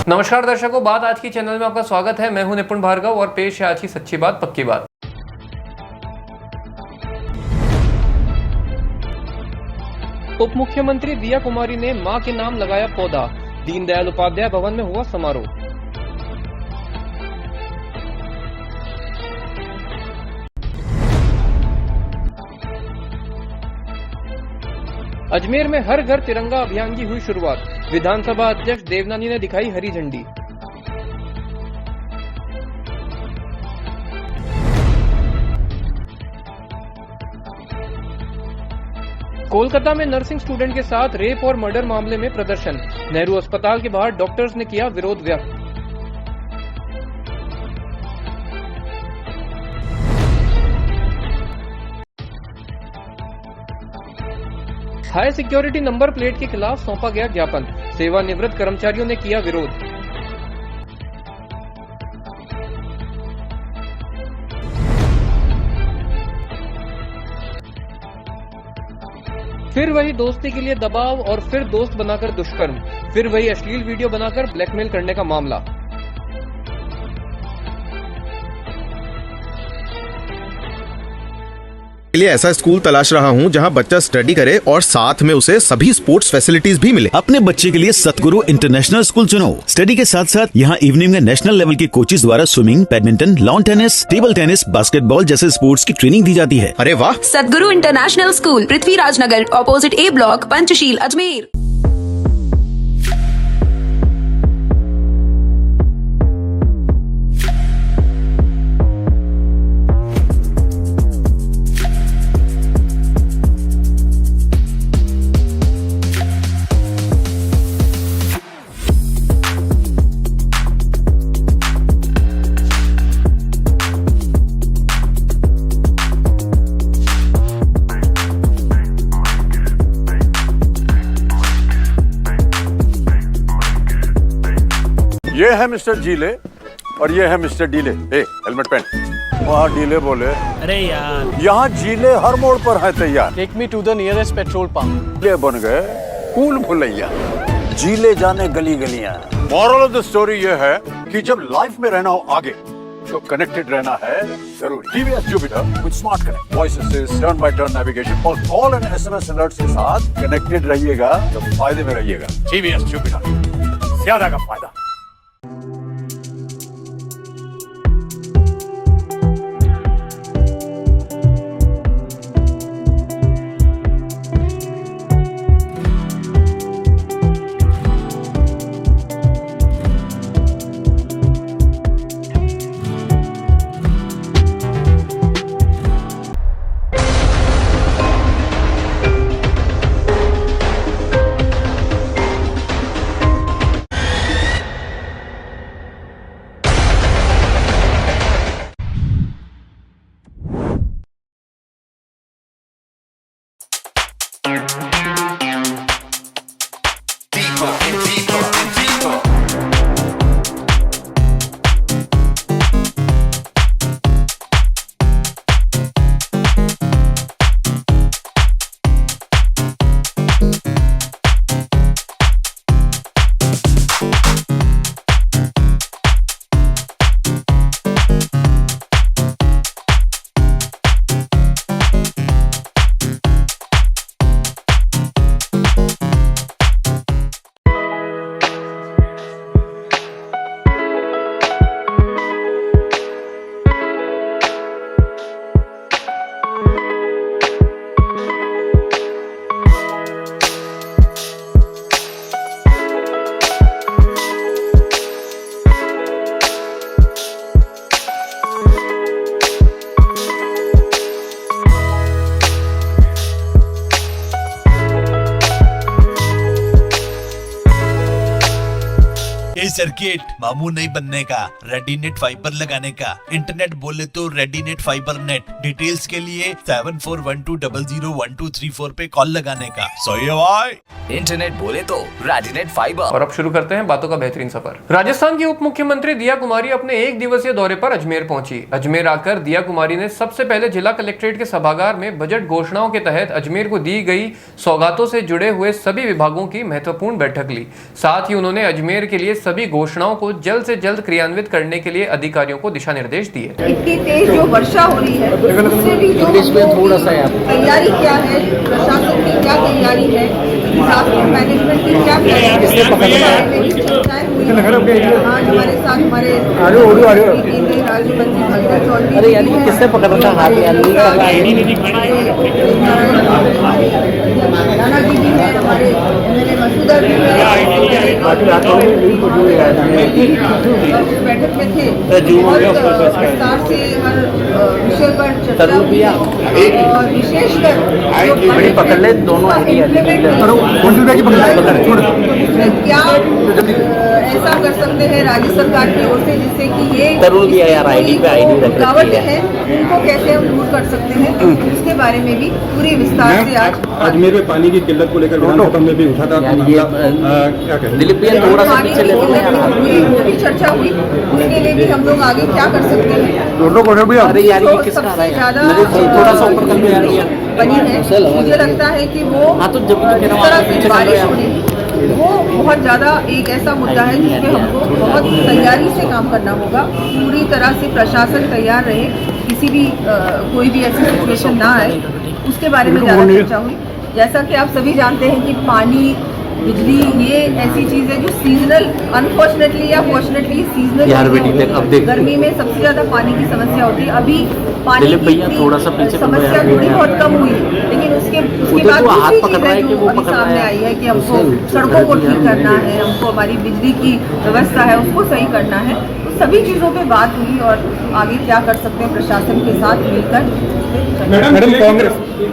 नमस्कार दर्शकों, बात आज की चैनल में आपका स्वागत है। मैं हूं निपुण भार्गव और पेश है आज की सच्ची बात पक्की बात। उप मुख्यमंत्री दिया कुमारी ने मां के नाम लगाया पौधा। दीनदयाल उपाध्याय भवन में हुआ समारोह। अजमेर में हर घर तिरंगा अभियान की हुई शुरुआत। विधानसभा अध्यक्ष देवनानी ने दिखाई हरी झंडी। कोलकाता में नर्सिंग स्टूडेंट के साथ रेप और मर्डर मामले में प्रदर्शन। नेहरू अस्पताल के बाहर डॉक्टर्स ने किया विरोध व्यक्त। हाई सिक्योरिटी नंबर प्लेट के खिलाफ सौंपा गया ज्ञापन। सेवानिवृत्त कर्मचारियों ने किया विरोध। फिर वही दोस्ती के लिए दबाव और फिर दोस्त बनाकर दुष्कर्म। फिर वही अश्लील वीडियो बनाकर ब्लैकमेल करने का मामला। के लिए ऐसा स्कूल तलाश रहा हूं जहां बच्चा स्टडी करे और साथ में उसे सभी स्पोर्ट्स फैसिलिटीज भी मिले। अपने बच्चे के लिए सतगुरु इंटरनेशनल स्कूल चुनो। स्टडी के साथ साथ यहां इवनिंग में नेशनल लेवल के कोचेज द्वारा swimming, badminton, lawn tennis, table tennis, basketball जैसे स्पोर्ट्स की ट्रेनिंग दी जाती है। अरे वाह! सतगुरु इंटरनेशनल स्कूल, पृथ्वीराज नगर, ऑपोजिट ए ब्लॉक, पंचशील, अजमेर। ये है मिस्टर जीले और ये है मिस्टर डीले। हेलमेट पहन। वहाँ डीले बोले, अरे यार, यहाँ जीले हर मोड़ पर है तैयार। Take me to the nearest petrol pump. ये बन गए कूल भुलैया। जीले जाने गली गलियां। मॉरल ऑफ द स्टोरी ये है कि जब लाइफ में रहना हो आगे तो कनेक्टेड रहना है जरूरी। TVS Jupiter with smart connect, voice assist, turn by turn navigation और कॉल एंड एसएमएस अलर्ट्स के साथ कनेक्टेड रहिएगा तो फायदे में रहिएगा। टीवीएस जुपिटर, ज्यादा का फायदा। सर्किट मामू नहीं बनने का, रेडीनेट फाइबर लगाने का। इंटरनेट बोले तो रेडीनेट फाइबर नेट। डिटेल्स के लिए 7412001234 पे कॉल लगाने का। सही है भाई। इंटरनेट बोले तो रेडीनेट फाइबर। और अब शुरू करते हैं बातों का बेहतरीन सफर। राजस्थान की उप मुख्यमंत्री दिया कुमारी अपने एक दिवसीय दौरे पर अजमेर पहुंची। अजमेर आकर दिया कुमारी ने सबसे पहले जिला कलेक्ट्रेट के सभागार में बजट घोषणाओं के तहत अजमेर को दी गई सौगातों से जुड़े हुए सभी विभागों की महत्वपूर्ण बैठक ली। साथ ही उन्होंने अजमेर के लिए सभी सभी घोषणाओं को जल्द से जल्द क्रियान्वित करने के लिए अधिकारियों को दिशा निर्देश दिए। इतनी तेज जो वर्षा हो रही है उससे भी जो तैयारी क्या है, प्रशासन की क्या तैयारी है, डिजास्टर मैनेजमेंट की क्या तैयारी है, आज हमारे साथ हमारे केंद्रीय राज्य मंत्री भगत चौधरी किससे पकड़ रखा हाथ राणा जी भी है, हमारे एमएलए मसूदर भी है, बैठक में थे, बहुत विस्तार से हर विषय पर चर्चा हुई और विशेषकर पकड़ ले दोनों क्या ऐसा कर सकते हैं राज्य सरकार की ओर से जिससे कि ये रुकावटें हैं उनको कैसे हम दूर कर सकते हैं, उसके बारे में भी पूरे विस्तार से आज अजमेर में पानी की किल्लत को लेकर विधानसभा में भी उठा था। क्या कहें चर्चा हुई, उसके लिए भी हम लोग आगे क्या कर सकते हैं। सबसे ज्यादा बनी है, मुझे लगता है कि वो जिस तरह से बारिश होनी वो बहुत ज़्यादा एक ऐसा मुद्दा है जिसमें हमको बहुत तैयारी से काम करना होगा। पूरी तरह से प्रशासन तैयार रहे, किसी भी कोई भी ऐसी सिचुएशन ना आए, उसके बारे में ज़्यादा चर्चा हुई। जैसा कि आप सभी जानते हैं कि पानी, बिजली ये ऐसी चीज़ है जो सीजनल, अनफॉर्चुनेटली या फॉर्चुनेटली सीजनल, गर्मी में सबसे ज़्यादा पानी की समस्या होती है। अभी पानी की समस्या थोड़ी बहुत कम हुई है, लेकिन उसके बाद दूसरी चीज़ है जो अभी सामने आई है कि हमको सड़कों को ठीक करना है, हमको हमारी बिजली की व्यवस्था है उसको सही करना है। तो सभी चीज़ों पे बात हुई और आगे क्या कर सकते हैं प्रशासन के साथ मिलकर। मैडम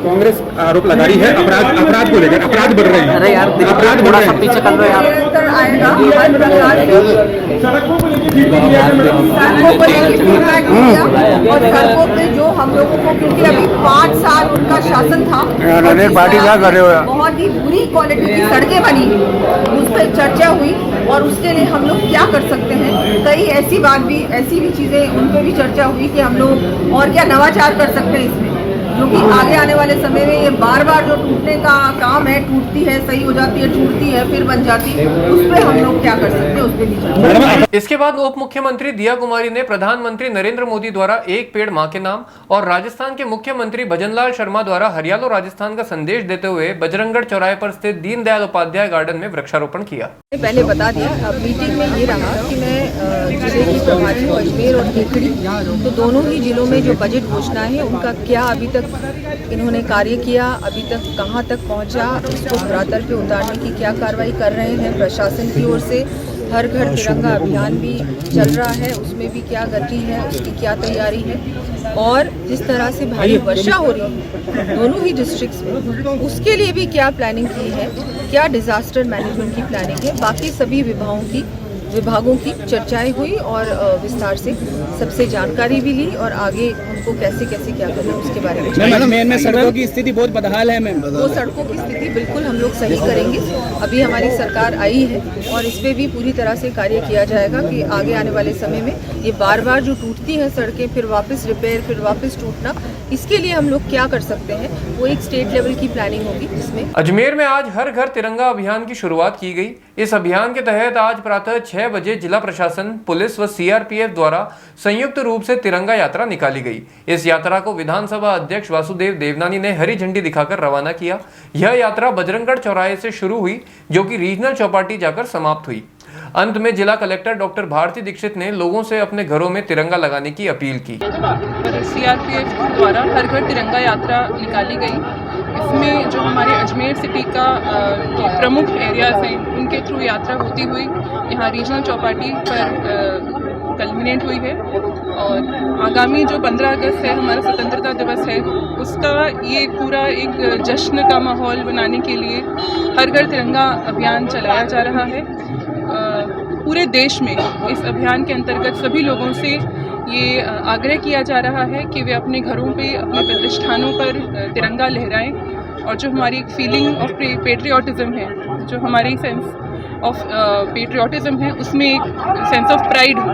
कांग्रेस आरोप लगा रही है अपराध को लेकर, अपराध बढ़ रहे हैं। अरे यार अपराध बढ़ रहे हैं, पीछे चल रहे हैं निरंतर आएगा हर प्रकार की सड़कों को लेकर और सड़कों पे जो हम लोगों को, क्योंकि अभी 5 साल उनका शासन था, बहुत ही बुरी क्वालिटी की सड़कें बनी, उस पर चर्चा हुई और उसके लिए हम लोग क्या कर सकते हैं। कई ऐसी भी चीज़ें उन पर भी चर्चा हुई कि हम लोग और क्या नवाचार कर सकते हैं इसमें, जो कि आगे आने वाले समय में ये बार बार जो टूटने का काम है, टूटती है, सही हो जाती है, टूटती है, फिर बन जाती है, उस पर हम लोग क्या कर सकते हैं, उस पर भी चर्चा। इसके बाद उप मुख्यमंत्री दिया कुमारी ने प्रधानमंत्री नरेंद्र मोदी द्वारा एक पेड़ मां के नाम और राजस्थान के मुख्यमंत्री भजनलाल शर्मा द्वारा हरियालो राजस्थान का संदेश देते हुए बजरंगगढ़ चौराहे पर स्थित दीनदयाल उपाध्याय गार्डन में वृक्षारोपण किया। पहले बता दिया, अब मीटिंग में ये रहा कि मैं जिले की प्रभारी हूँ अजमेर और केकड़ी, तो दोनों ही जिलों में जो बजट घोषणा है उनका क्या अभी तक इन्होंने कार्य किया, अभी तक कहाँ तक पहुँचा, इसको धरातल पे उतारने की क्या कार्रवाई कर रहे हैं प्रशासन की ओर से। हर घर तिरंगा अभियान भी चल रहा है, उसमें भी क्या गति है, उसकी क्या तैयारी है, और जिस तरह से भारी वर्षा हो रही है दोनों ही डिस्ट्रिक्ट्स में, उसके लिए भी क्या प्लानिंग की है, क्या डिजास्टर मैनेजमेंट की प्लानिंग है, बाकी सभी विभागों की चर्चाएं हुई और विस्तार से सबसे जानकारी भी ली और आगे हमको कैसे क्या करना है उसके बारे में। मैम सड़कों की स्थिति बहुत बदहाल है मैम। वो सड़कों की स्थिति बिल्कुल हम लोग सही करेंगे। अभी हमारी सरकार आई है और इस पर भी पूरी तरह से कार्य किया जाएगा कि आगे आने वाले समय में ये बार जो टूटती हैं सड़कें, फिर वापस रिपेयर, फिर वापस टूटना, इसके लिए हम लोग क्या कर सकते हैं, वो एक स्टेट लेवल की प्लानिंग होगी जिसमें। अजमेर में आज हर घर तिरंगा अभियान की शुरुआत की गई। इस अभियान के तहत आज प्रातः 6 बजे जिला प्रशासन, पुलिस व सीआरपीएफ द्वारा संयुक्त रूप से तिरंगा यात्रा निकाली गई। इस यात्रा को विधानसभा अध्यक्ष वासुदेव देवनानी ने हरी झंडी दिखाकर रवाना किया। यह यात्रा बजरंगगढ़ चौराहे से शुरू हुई, जो कि रीजनल चौपाटी जाकर समाप्त हुई। अंत में जिला कलेक्टर डॉक्टर भारती दीक्षित ने लोगों से अपने घरों में तिरंगा लगाने की अपील की। सीआरपीएफ द्वारा हर घर तिरंगा यात्रा निकाली गई। इसमें जो हमारे अजमेर सिटी का प्रमुख एरियाज हैं उनके थ्रू यात्रा होती हुई यहाँ रीजनल चौपाटी पर कल्मिनेट हुई है। और आगामी जो 15 अगस्त है, हमारा स्वतंत्रता दिवस है, उसका ये पूरा एक जश्न का माहौल बनाने के लिए हर घर तिरंगा अभियान चलाया जा रहा है। पूरे देश में इस अभियान के अंतर्गत सभी लोगों से ये आग्रह किया जा रहा है कि वे अपने घरों पे, अपने प्रतिष्ठानों पर तिरंगा लहराएं और जो हमारी एक फीलिंग ऑफ पेट्रियाटिज़म है, जो हमारी सेंस ऑफ पेट्रियाटिज़म है, उसमें एक सेंस ऑफ प्राइड हो,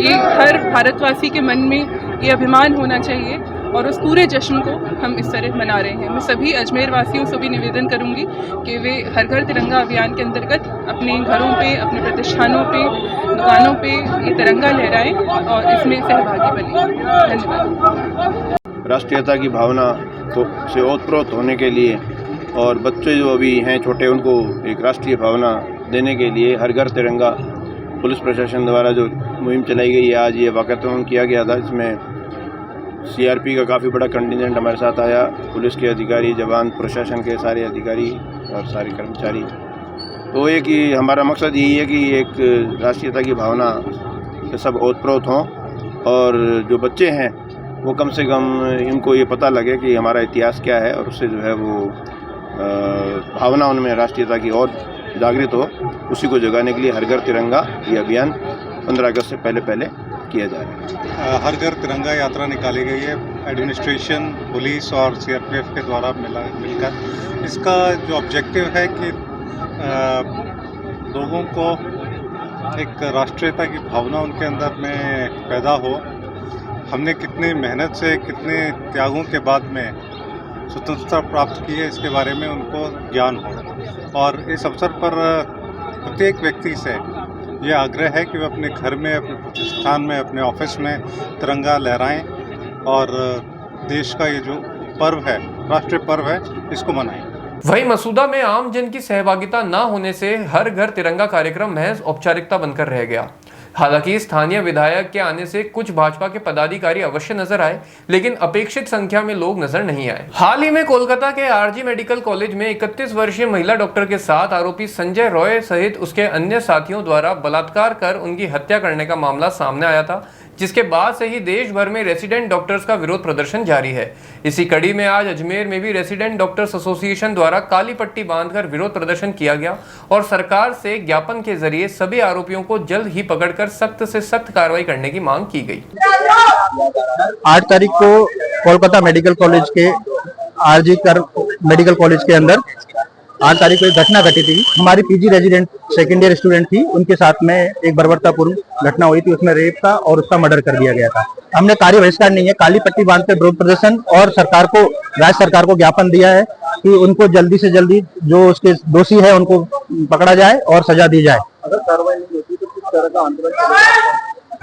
ये हर भारतवासी के मन में ये अभिमान होना चाहिए और उस पूरे जश्न को हम इस तरह मना रहे हैं। मैं सभी अजमेर वासियों से भी निवेदन करूंगी कि वे हर घर तिरंगा अभियान के अंतर्गत अपने घरों पे, अपने प्रतिष्ठानों पे, दुकानों पे ये तिरंगा लहराएं और इसमें सहभागी बने। धन्यवाद। राष्ट्रीयता की भावना से ओतप्रोत होने के लिए और बच्चे जो अभी हैं छोटे उनको एक राष्ट्रीय भावना देने के लिए हर घर तिरंगा पुलिस प्रशासन द्वारा जो मुहिम चलाई गई है, आज ये वाक़ातन किया गया था। इसमें सीआरपी का काफ़ी बड़ा कंटिजेंट हमारे साथ आया, पुलिस के अधिकारी, जवान, प्रशासन के सारे अधिकारी और सारे कर्मचारी। तो एक ही हमारा मकसद यही है कि एक राष्ट्रीयता की भावना से सब ओतप्रोत हों और जो बच्चे हैं वो कम से कम इनको ये पता लगे कि हमारा इतिहास क्या है और उससे जो है वो भावना उनमें राष्ट्रीयता की और जागृत हो। उसी को जगाने के लिए हर घर तिरंगा ये अभियान 15 अगस्त से पहले किया जा रहा है। हर घर तिरंगा यात्रा निकाली गई है एडमिनिस्ट्रेशन, पुलिस और सीआरपीएफ के द्वारा मिलकर। इसका जो ऑब्जेक्टिव है कि लोगों को एक राष्ट्रीयता की भावना उनके अंदर में पैदा हो। हमने कितनी मेहनत से, कितने त्यागों के बाद में स्वतंत्रता प्राप्त की है, इसके बारे में उनको ज्ञान हो। और इस अवसर पर प्रत्येक व्यक्ति से ये आग्रह है कि वे अपने घर में, अपने प्रतिष्ठान में, अपने ऑफिस में तिरंगा लहराएं और देश का ये जो पर्व है, राष्ट्रीय पर्व है, इसको मनाएं। वहीं मसूदा में आम जन की सहभागिता न होने से हर घर तिरंगा कार्यक्रम महज औपचारिकता बनकर रह गया। हालांकि स्थानीय विधायक के आने से कुछ भाजपा के पदाधिकारी अवश्य नजर आए, लेकिन अपेक्षित संख्या में लोग नजर नहीं आए। हाल ही में कोलकाता के आरजी मेडिकल कॉलेज में 31 वर्षीय महिला डॉक्टर के साथ आरोपी संजय रॉय सहित उसके अन्य साथियों द्वारा बलात्कार कर उनकी हत्या करने का मामला सामने आया था, जिसके बाद से ही देश भर में रेसिडेंट डॉक्टर्स का विरोध प्रदर्शन जारी है। इसी कड़ी में आज अजमेर में भी रेसिडेंट डॉक्टर्स एसोसिएशन द्वारा काली पट्टी बांधकर विरोध प्रदर्शन किया गया और सरकार से ज्ञापन के जरिए सभी आरोपियों को जल्द ही पकड़कर सख्त से सख्त कार्रवाई करने की मांग की गई। 8 तारीख को कोलकाता मेडिकल कॉलेज के आरजी मेडिकल कॉलेज के अंदर 8 तारीख को एक घटना घटी थी। हमारी PG resident second year student थी, उनके साथ में एक बर्बरतापूर्ण घटना हुई थी। उसमें रेप था और उसका मर्डर कर दिया गया था। हमने कार्य बहिष्कार नहीं है, काली पट्टी बांधकर विरोध प्रदर्शन और सरकार को, राज्य सरकार को ज्ञापन दिया है कि उनको जल्दी से जल्दी जो उसके दोषी है उनको पकड़ा जाए और सजा दी जाए। अगर कार्रवाई नहीं होती तो किस तरह का आंदोलन?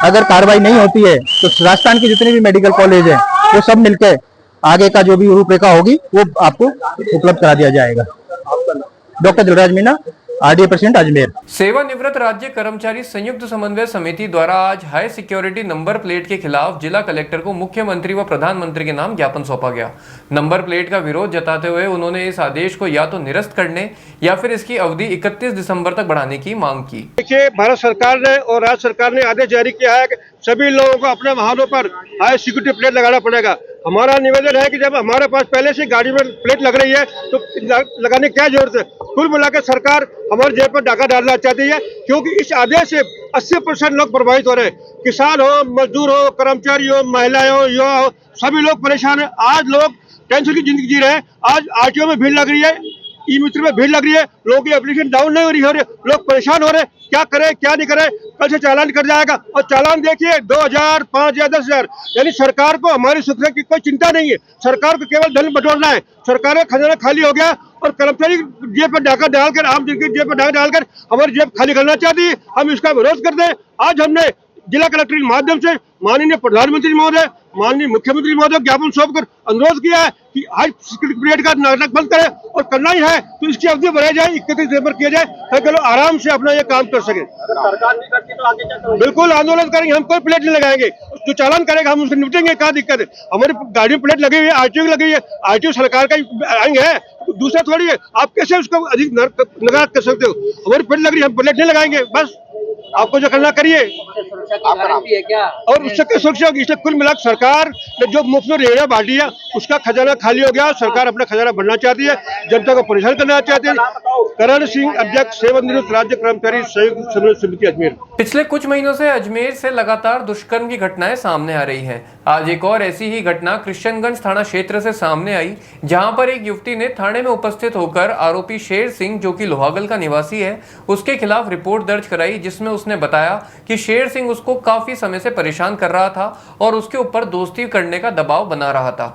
अगर कार्रवाई नहीं होती है तो राजस्थान के जितने भी मेडिकल कॉलेज है वो सब मिलकर आगे का जो भी रूपरेखा होगी वो आपको उपलब्ध करा दिया जाएगा। Doctor Dilraj Meena, RDA president Ajmer. सेवानिवृत्त राज्य कर्मचारी संयुक्त समन्वय समिति द्वारा आज हाई सिक्योरिटी नंबर प्लेट के खिलाफ जिला कलेक्टर को मुख्यमंत्री व प्रधानमंत्री के नाम ज्ञापन सौंपा गया। नंबर प्लेट का विरोध जताते हुए उन्होंने इस आदेश को या तो निरस्त करने या फिर इसकी अवधि 31 दिसंबर तक बढ़ाने की मांग की। देखिए, भारत सरकार ने और राज्य सरकार ने आदेश जारी किया है कि सभी लोगों को अपने वाहनों पर हाई सिक्योरिटी प्लेट लगाना पड़ेगा। हमारा निवेदन है कि जब हमारे पास पहले से गाड़ी में प्लेट लग रही है तो लगाने की क्या जरूरत है। कुल मिलाकर सरकार हमारे जेब पर डाका डालना चाहती है, क्योंकि इस आदेश से 80% लोग प्रभावित हो रहे हैं। किसान हो, मजदूर हो, कर्मचारी हो, महिलाएं हो, युवा हो, सभी लोग परेशान है। आज लोग टेंशन की जिंदगी जी रहे हैं। आज आरटीओ में भीड़ लग रही है, ई मित्र में भीड़ लग रही है, लोगों की एप्लीकेशन डाउन नहीं हो रही है, लोग परेशान हो रहे हैं। क्या करें क्या नहीं करें, कल से चालान कट जाएगा। और चालान देखिए 2000, 5000, 10,000। यानी सरकार को हमारी सुरक्षा की कोई चिंता नहीं है। सरकार को केवल धन बटोरना है। सरकार का खजाना खाली हो गया और कर्मचारी जेब पर डाका डालकर, आम जन की जेब पर डाका डालकर हमारी जेब खाली करना चाहती है। हम इसका विरोध करते हैं। आज हमने जिला कलेक्टर के माध्यम से माननीय प्रधानमंत्री महोदय, माननीय मुख्यमंत्री महोदय ज्ञापन सौंपकर अनुरोध किया है कि हाई सिक्योरिटी पीरियड का नाटक बंद करें और करना ही है तो इसकी अवधि बढ़ाई जाए, 31 दिसंबर किया जाए, ताकि लोग आराम से अपना ये काम कर सके। सरकार नहीं करती तो आगे क्या करेंगे? बिल्कुल आंदोलन करेंगे, हम कोई प्लेट नहीं लगाएंगे। जो चालान करेगा हम उससे निपटेंगे। क्या दिक्कत है? हमारी गाड़ी में प्लेट लगी हुई है, आरटीओ की लगी है, आरटीओ सरकार का अंग है, दूसरा थोड़ी है। आप कैसे उसको अधिक नकारात्मक कर सकते हो? हमारी प्लेट लग रही है, हम प्लेट नहीं लगाएंगे। बस आपको जो करना करिए। और उससे क्या सुरक्षा होगी? इसलिए कुल मिलाकर सरकार ने जो मुफ्त में रेहड़ियां बांटी है उसका खजाना खाली हो गया। सरकार अपना खजाना बढ़ना चाहती है, जनता को परेशान करना चाहती है। करण सिंह, अध्यक्ष सेवानिवृत्त राज्य कर्मचारी संयुक्त समन्वय समिति अजमेर। पिछले कुछ महीनों से अजमेर से लगातार दुष्कर्म की घटनाएं सामने आ रही हैं। आज एक और ऐसी ही घटना कृष्णगंज थाना क्षेत्र से सामने आई, जहां पर एक युवती ने थाने में उपस्थित होकर आरोपी शेर सिंह, जो कि लोहागल का निवासी है, उसके खिलाफ रिपोर्ट दर्ज कराई, जिसमें उसने बताया कि शेर सिंह उसको काफी समय से परेशान कर रहा था और उसके ऊपर दोस्ती करने का दबाव बना रहा था।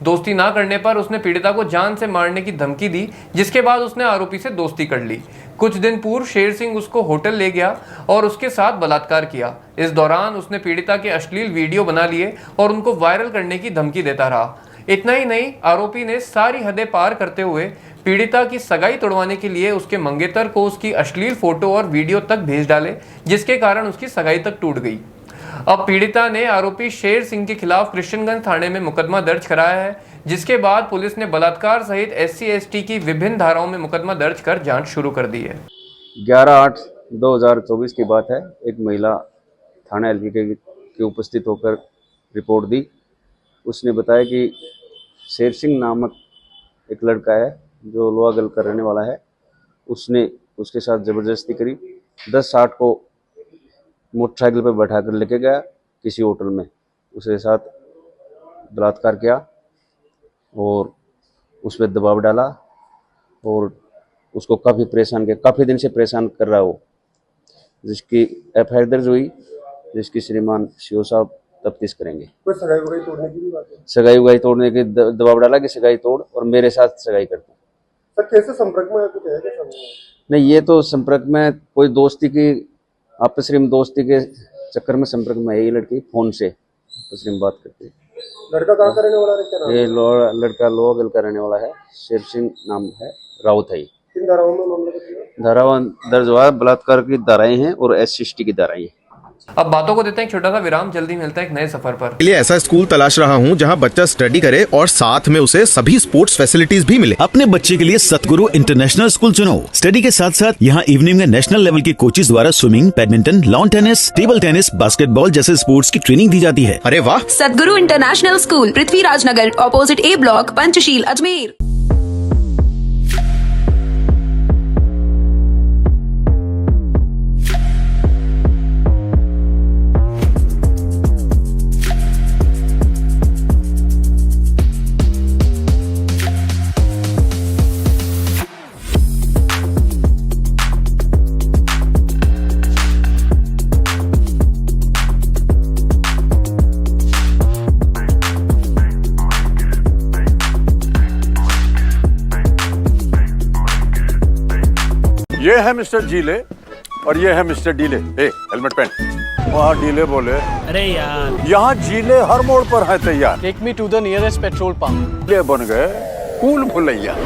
दोस्ती ना करने पर उसने पीड़िता को जान से मारने की धमकी दी, जिसके बाद उसने आरोपी से दोस्ती कर ली। कुछ दिन पूर्व शेर सिंह उसको होटल ले गया और उसके साथ बलात्कार किया। इस दौरान उसने पीड़िता के अश्लील वीडियो बना लिए और उनको वायरल करने की धमकी देता रहा। इतना ही नहीं, आरोपी ने सारी हदें पार करते हुए पीड़िता की सगाई तोड़वाने के लिए उसके मंगेतर को उसकी अश्लील फोटो और वीडियो तक भेज डाले, जिसके कारण उसकी सगाई तक टूट गई। अब पीड़िता ने आरोपी शेर सिंह के खिलाफ कृष्णगंज थाने में मुकदमा दर्ज कराया है, जिसके बाद पुलिस ने बलात्कार सहित SC/ST की विभिन्न धाराओं में मुकदमा दर्ज कर जांच शुरू कर दी है। 11/8/2024 की बात है। एक महिला थाना LPK के उपस्थित होकर रिपोर्ट दी। उसने बताया कि शेर सिंह नामक एक लड़का है जो लोहागल का रहने वाला है। उसने उसके साथ ज़बरदस्ती करी। 10-60 को मोटरसाइकिल पर बैठाकर लेके गया किसी होटल में, उसके साथ बलात्कार किया और उस पर दबाव डाला और उसको काफ़ी परेशान किया। काफ़ी दिन से परेशान कर रहा हो, जिसकी FIR दर्ज हुई, जिसकी श्रीमान CO साहब तफ्तीश करेंगे। कोई सगाई वगाई तोड़ने की भी बात है? सगाई वगाई तोड़ने के दबाव डाला कि सगाई तोड़ और मेरे साथ सगाई करते। सर कैसे संपर्क में कुछ है क्या? नहीं, ये तो संपर्क में कोई दोस्ती की, आपस में दोस्ती के चक्कर में संपर्क में है। ये लड़की फोन से आपस में बात करती है। लड़का कहाँ का रहने वाला है? ये लड़का लोहागल का रहने वाला है। शेर सिंह नाम है, राउत है। किन धाराओं में मामला दर्ज? धारावां दर्ज हुआ है, बलात्कार की धाराएं हैं और SC/ST की धाराएं हैं। अब बातों को देते हैं एक छोटा सा विराम, जल्दी मिलता है एक नए सफर पर। लिए ऐसा स्कूल तलाश रहा हूँ जहाँ बच्चा स्टडी करे और साथ में उसे सभी स्पोर्ट्स फैसिलिटीज भी मिले। अपने बच्चे के लिए सतगुरु इंटरनेशनल स्कूल चुनो। स्टडी के साथ साथ यहाँ इवनिंग में नेशनल लेवल के कोचेज द्वारा swimming, badminton, lawn tennis, table tennis, basketball जैसे स्पोर्ट्स की ट्रेनिंग दी जाती है। अरे वाह! सतगुरु international school, Prithviraj Nagar, opposite A block, Panchsheel, Ajmer. ये है मिस्टर जीले और ये है मिस्टर डीले। हेलमेट पहन। वहाँ डीले बोले, अरे यार, यहाँ जीले हर मोड़ पर है तैयार। Take me to the nearest petrol pump. ये बन गए कूल भुलैया।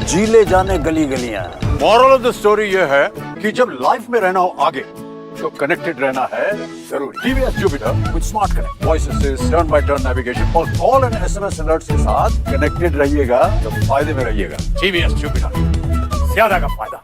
जीले जाने गली गलियां। मॉरल ऑफ द स्टोरी ये है कि जब लाइफ में रहना हो आगे तो कनेक्टेड रहना है जरूरी। TVS Jupiter with smart connect, voice assist, turn by turn navigation और कॉल एंड SMS अलर्ट्स के साथ कनेक्टेड रहिएगा तो फायदे में रहिएगा। TVS Jupiter, ज्यादा का फायदा।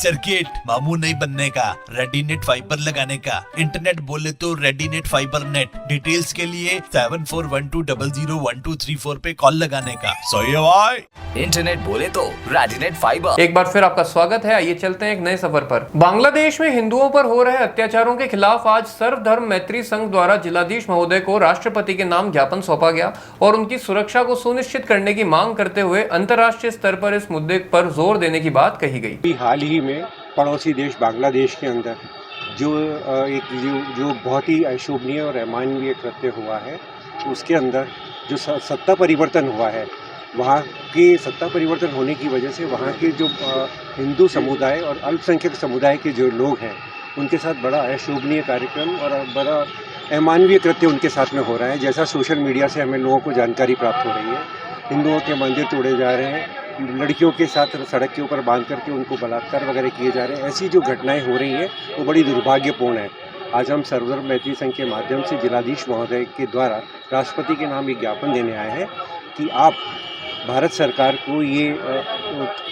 सर्किट, मामू नहीं बनने का, रेडीनेट फाइबर लगाने का, इंटरनेट बोले तो रेडीनेट फाइबर नेट। डिटेल्स के लिए 7412001234 पे कॉल लगाने का। सही है भाई। इंटरनेट बोले तो रेडीनेट फाइबर। एक बार फिर आपका स्वागत है। आइए चलते हैं एक नए सफर पर। बांग्लादेश में हिंदुओं पर हो रहे अत्याचारों के खिलाफ आज सर्वधर्म मैत्री संघ द्वारा जिलाधीश महोदय को राष्ट्रपति के नाम ज्ञापन सौंपा गया और उनकी सुरक्षा को सुनिश्चित करने की मांग करते हुए अंतर्राष्ट्रीय स्तर पर इस मुद्दे पर जोर देने की बात कही गई। हाल ही में पड़ोसी देश बांग्लादेश के अंदर जो बहुत ही अशोभनीय और अमानवीय कृत्य हुआ है, उसके अंदर जो सत्ता परिवर्तन हुआ है, वहाँ के सत्ता परिवर्तन होने की वजह से वहाँ के जो हिंदू समुदाय और अल्पसंख्यक समुदाय के जो लोग हैं, उनके साथ बड़ा अशोभनीय कार्यक्रम और बड़ा अमानवीय कृत्य उनके साथ में हो रहा है। जैसा सोशल मीडिया से हमें लोगों को जानकारी प्राप्त हो रही है, हिंदुओं के मंदिर तोड़े जा रहे हैं, लड़कियों के साथ सड़क के ऊपर बांध करके उनको बलात्कार वगैरह किए जा रहे हैं। ऐसी जो घटनाएं हो रही हैं वो बड़ी दुर्भाग्यपूर्ण है। आज हम सर्वधर्म मैत्री संघ के माध्यम से जिलाधीश महोदय के द्वारा राष्ट्रपति के नाम एक ज्ञापन देने आए हैं कि आप भारत सरकार को ये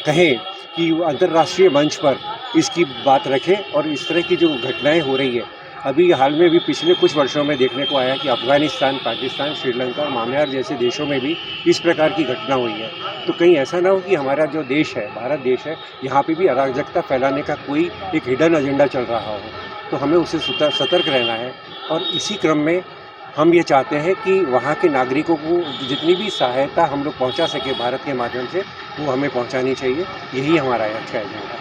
कहें कि अंतर्राष्ट्रीय मंच पर इसकी बात रखें और इस तरह की जो घटनाएं हो रही है, अभी हाल में भी पिछले कुछ वर्षों में देखने को आया कि अफ़गानिस्तान, पाकिस्तान, श्रीलंका और म्यांमार जैसे देशों में भी इस प्रकार की घटना हुई है। तो कहीं ऐसा ना हो कि हमारा जो देश है, भारत देश है, यहाँ पे भी अराजकता फैलाने का कोई एक हिडन एजेंडा चल रहा हो। तो हमें उससे सतर्क रहना है और इसी क्रम में हम ये चाहते हैं कि वहाँ के नागरिकों को जितनी भी सहायता हम लोग पहुँचा सके भारत के माध्यम से, वो हमें पहुँचानी चाहिए। यही हमारा अच्छा एजेंडा।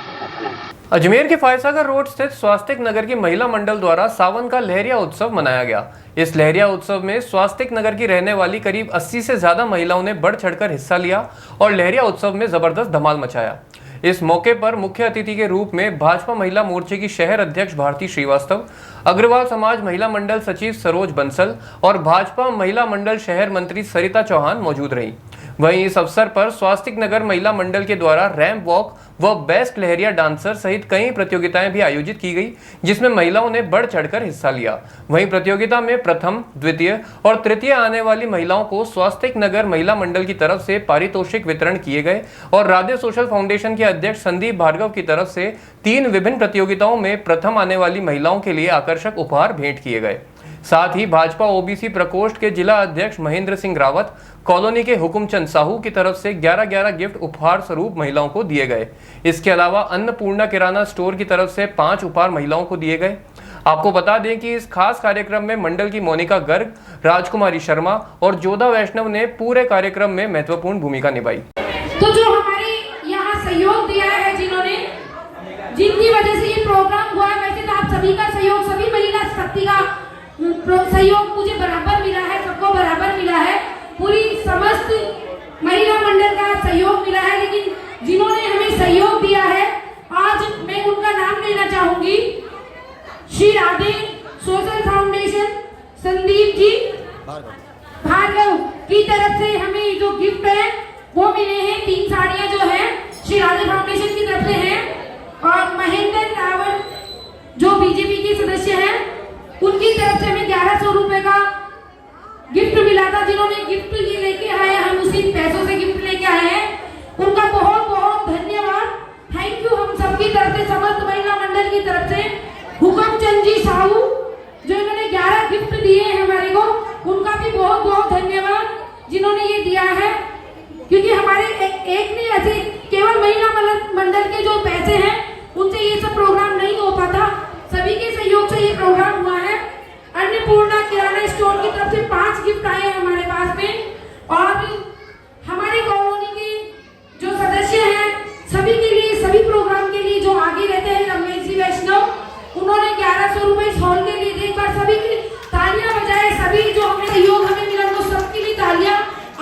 अजमेर के फायसागर रोड स्थित स्वास्तिक नगर की महिला मंडल द्वारा सावन का लहरिया उत्सव मनाया गया। इस लहरिया उत्सव में स्वास्तिक नगर की रहने वाली करीब 80 से ज्यादा महिलाओं ने बढ़ चढ़कर हिस्सा लिया और लहरिया उत्सव में जबरदस्त धमाल मचाया। इस मौके पर मुख्य अतिथि के रूप में भाजपा महिला मोर्चे की शहर अध्यक्ष भारती श्रीवास्तव, अग्रवाल समाज महिला मंडल सचिव सरोज बंसल और भाजपा महिला मंडल शहर मंत्री सरिता चौहान मौजूद रही। वहीं इस अवसर पर स्वास्तिक नगर महिला मंडल के द्वारा रैंप वॉक व बेस्ट लहरिया डांसर सहित कई प्रतियोगिताएं भी आयोजित की गई, जिसमें महिलाओं ने बढ़ चढ़कर हिस्सा लिया। वहीं प्रतियोगिता में प्रथम, द्वितीय और तृतीय आने वाली महिलाओं को स्वास्तिक नगर महिला मंडल की तरफ से पारितोषिक वितरण किए गए और राधे सोशल फाउंडेशन के अध्यक्ष संदीप भार्गव की तरफ से 3 विभिन्न प्रतियोगिताओं में प्रथम आने वाली महिलाओं के लिए आकर्षक उपहार भेंट किए गए। साथ ही भाजपा ओबीसी प्रकोष्ठ के जिला अध्यक्ष महेंद्र सिंह रावत, कॉलोनी के हुकुमचंद साहू की तरफ से 11-11 गिफ्ट उपहार स्वरूप महिलाओं को दिए गए। इसके अलावा अन्नपूर्णा किराना स्टोर की तरफ से 5 उपहार महिलाओं को दिए गए। आपको बता दें कि इस खास कार्यक्रम में मंडल की मोनिका गर्ग, राजकुमारी शर्मा और जोधा वैष्णव ने पूरे कार्यक्रम में महत्वपूर्ण भूमिका निभाई। तो जो हमारे यहाँ सहयोग दिया है, जिनकी वजह से ये प्रोग्राम हुआ है, वैसे तो आप सभी का सहयोग, सभी महिला शक्ति का सहयोग मुझे बराबर मिला है, सबको बराबर मिला है, पूरी समस्त महिला मंडल का सहयोग मिला है। लेकिन जिन्होंने हमें सहयोग दिया है, आज मैं उनका नाम लेना चाहूंगी। श्री राधे सोशल फाउंडेशन संदीप जी भार्गव की तरफ से हमें जो गिफ्ट है वो मिले हैं। 3 साड़ियां जो है श्री राधे फाउंडेशन की तरफ से हैं और महेंद्र रावत जो बीजेपी के सदस्य हैं, उनकी तरफ से हमें 1100 रुपए का गिफ्ट मिला था। जिन्होंने गिफ्ट ये लेके आए, हम उसी पैसों से गिफ्ट लेके आए हैं, उनका बहुत बहुत धन्यवाद, थैंक यू। हम सबकी तरफ से, समस्त महिला मंडल की तरफ से हुकुमचंद जी साहू जो इन्होंने 11 गिफ्ट दिए हैं हमारे को, उनका भी बहुत बहुत धन्यवाद जिन्होंने ये दिया है। क्योंकि हमारे एक नहीं ऐसे केवल महिला मंडल के जो पैसे हैं उनसे ये सब प्रोग्राम नहीं हो पाता, सभी के सहयोग से ये प्रोग्राम हुआ है। अन्नपूर्णा किराना स्टोर की तरफ से 5 गिफ्ट आए हैं हमारे पास में और हमारी कॉलोनी के जो सदस्य हैं सभी के लिए, सभी प्रोग्राम के लिए जो आगे रहते हैं, रमेश जी वैष्णव, उन्होंने 1100 रुपए इस हॉल के लिए, एक बार सभी की तालियां बजाए। सभी जो हमें सहयोग हमें मिला वो सबके लिए तालियां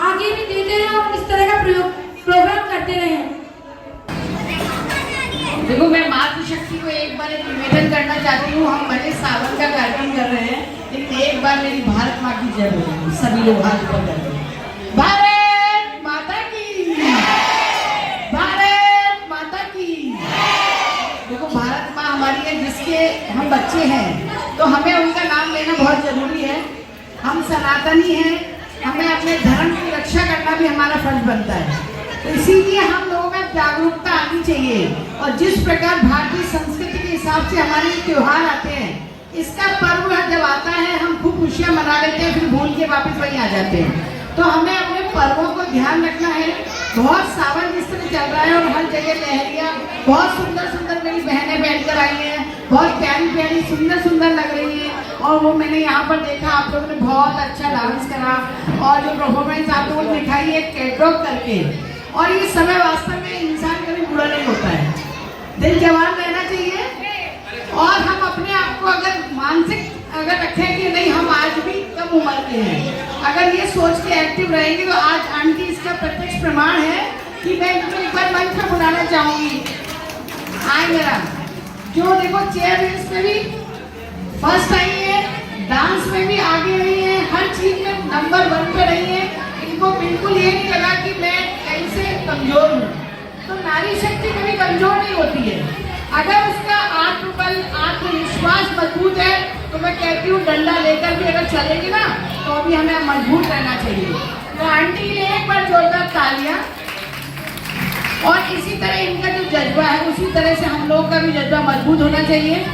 आगे भी देते हैं और इस तरह का प्रोग्राम करते रहे। देखो, मैं मातृशक्ति को एक बार निवेदन करना चाहती हूँ। हम भले सावन का कार्यक्रम कर रहे हैं, लेकिन एक बार मेरी भारत माँ की जय बोलेंगे, सभी लोग हाथ ऊपर कर दें। भारत माता की, भारत माता की। देखो, भारत माँ हमारी है, जिसके हम बच्चे हैं, तो हमें उनका नाम लेना बहुत जरूरी है। हम सनातनी हैं, हमें अपने धर्म की रक्षा करना भी हमारा फर्ज बनता है। तो इसीलिए हम लोगों में अंदर जागरूकता आनी चाहिए। और जिस प्रकार भारतीय संस्कृति के हिसाब से हमारे त्योहार आते हैं, इसका पर्व जब आता है हम खूब खुशियाँ मना लेते हैं, फिर भूल के वापस वहीं आ जाते हैं। तो हमें अपने पर्वों को ध्यान रखना है। बहुत सावन जिस तरह चल रहा है और हर जगह लहरियाँ बहुत सुंदर सुंदर मेरी बहनें पहनकर आई हैं, बहुत प्यारी प्यारी सुंदर सुंदर लग रही हैं। और वो मैंने यहाँ पर देखा आप लोगों ने बहुत अच्छा डांस करा और जो परफॉर्मेंस आप लोगों ने दिखाई है कैटवॉक करके। और ये समय वास्तव में इंसान कभी बुरा नहीं होता है, दिल जवान रहना चाहिए। और हम अपने आप को अगर मानसिक अगर रखें कि नहीं हम आज भी कम उम्र के हैं, अगर ये सोच के एक्टिव रहेंगे तो आज आंटी इसका प्रत्यक्ष प्रमाण है कि मैं इनको एक बार मंच पर बुलाना चाहूँगी। आए मेरा जो देखो चेयर रेस में भी फर्स्ट आई है, डांस में भी आगे रही है, हर चीज में नंबर 1 पे रही है। इनको बिल्कुल ये नहीं लगा कि मैं कहीं से कमजोर हूँ। तो नारी शक्ति कभी कमजोर नहीं होती है। अगर उसका आत्मबल आत्मविश्वास मजबूत है तो मैं कहती हूँ डंडा लेकर भी अगर चलेगी ना तो भी हमें मजबूत रहना चाहिए। तो आंटी के लिए एक बार जोरदार तालियां। और इसी तरह इनका जो जज्बा है उसी तरह से हम लोगों का भी जज्बा मजबूत होना चाहिए।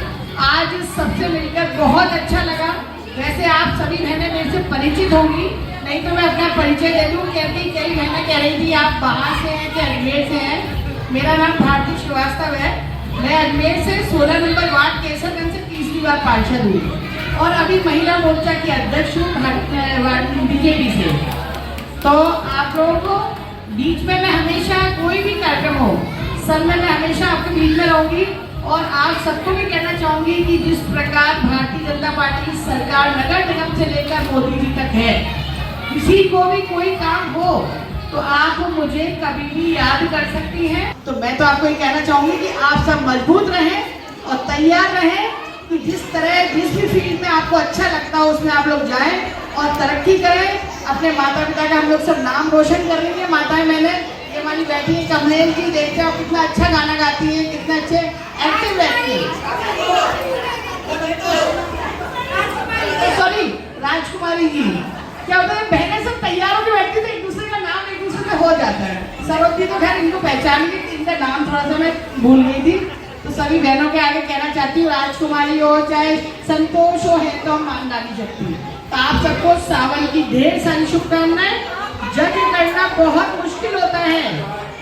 आज सबसे मिलकर बहुत अच्छा लगा। वैसे आप सभी बहनें मेरे से परिचित होंगी, नहीं तो मैं अपना परिचय दे दूँ। कहती कई बहनें कह रही थी आप बाहर से हैं कि अजमेर से हैं। मेरा नाम भारती श्रीवास्तव है। मैं अजमेर से 16 नंबर वार्ड केसरगंज से तीसरी बार पार्षद हुई और अभी महिला मोर्चा की अध्यक्ष हूँ बीजेपी से। तो आप लोगों को बीच में मैं हमेशा कोई भी कार्यक्रम हो सब में मैं हमेशा आपके बीच में रहूंगी। और आप सबको भी कहना चाहूंगी कि जिस प्रकार भारतीय जनता पार्टी की सरकार नगर निगम से लेकर मोदी जी तक है, किसी को भी कोई काम हो तो आप मुझे कभी भी याद कर सकती हैं। तो मैं तो आपको ये कहना चाहूंगी कि आप सब मजबूत रहें और तैयार रहें कि जिस तरह जिस भी फील्ड में आपको अच्छा लगता हो उसमें आप लोग जाएं और तरक्की करें। अपने माता पिता का हम लोग सब नाम रोशन कर रही है। माताएं मैंने ये हमारी बैठी है कमलेन जी, देखते हो कितना अच्छा गाना गाती है, कितने अच्छे एक्टिव रहती है। सॉरी राजकुमारी जी, क्या होता है बहनें सब तैयार होकर बैठती थी, एक दूसरे का नाम एक दूसरे में हो जाता है। सरोजी तो खैर इनको पहचान गई, इनका नाम थोड़ा सा मैं भूल गई थी। तो सभी बहनों के आगे कहना चाहती हूँ राजकुमारी हो चाहे संतोष हो, है तो हम मान डाली सकती हूँ। तो आप सबको सावन की ढेर सारी शुभकामनाएं। जज करना बहुत मुश्किल होता है।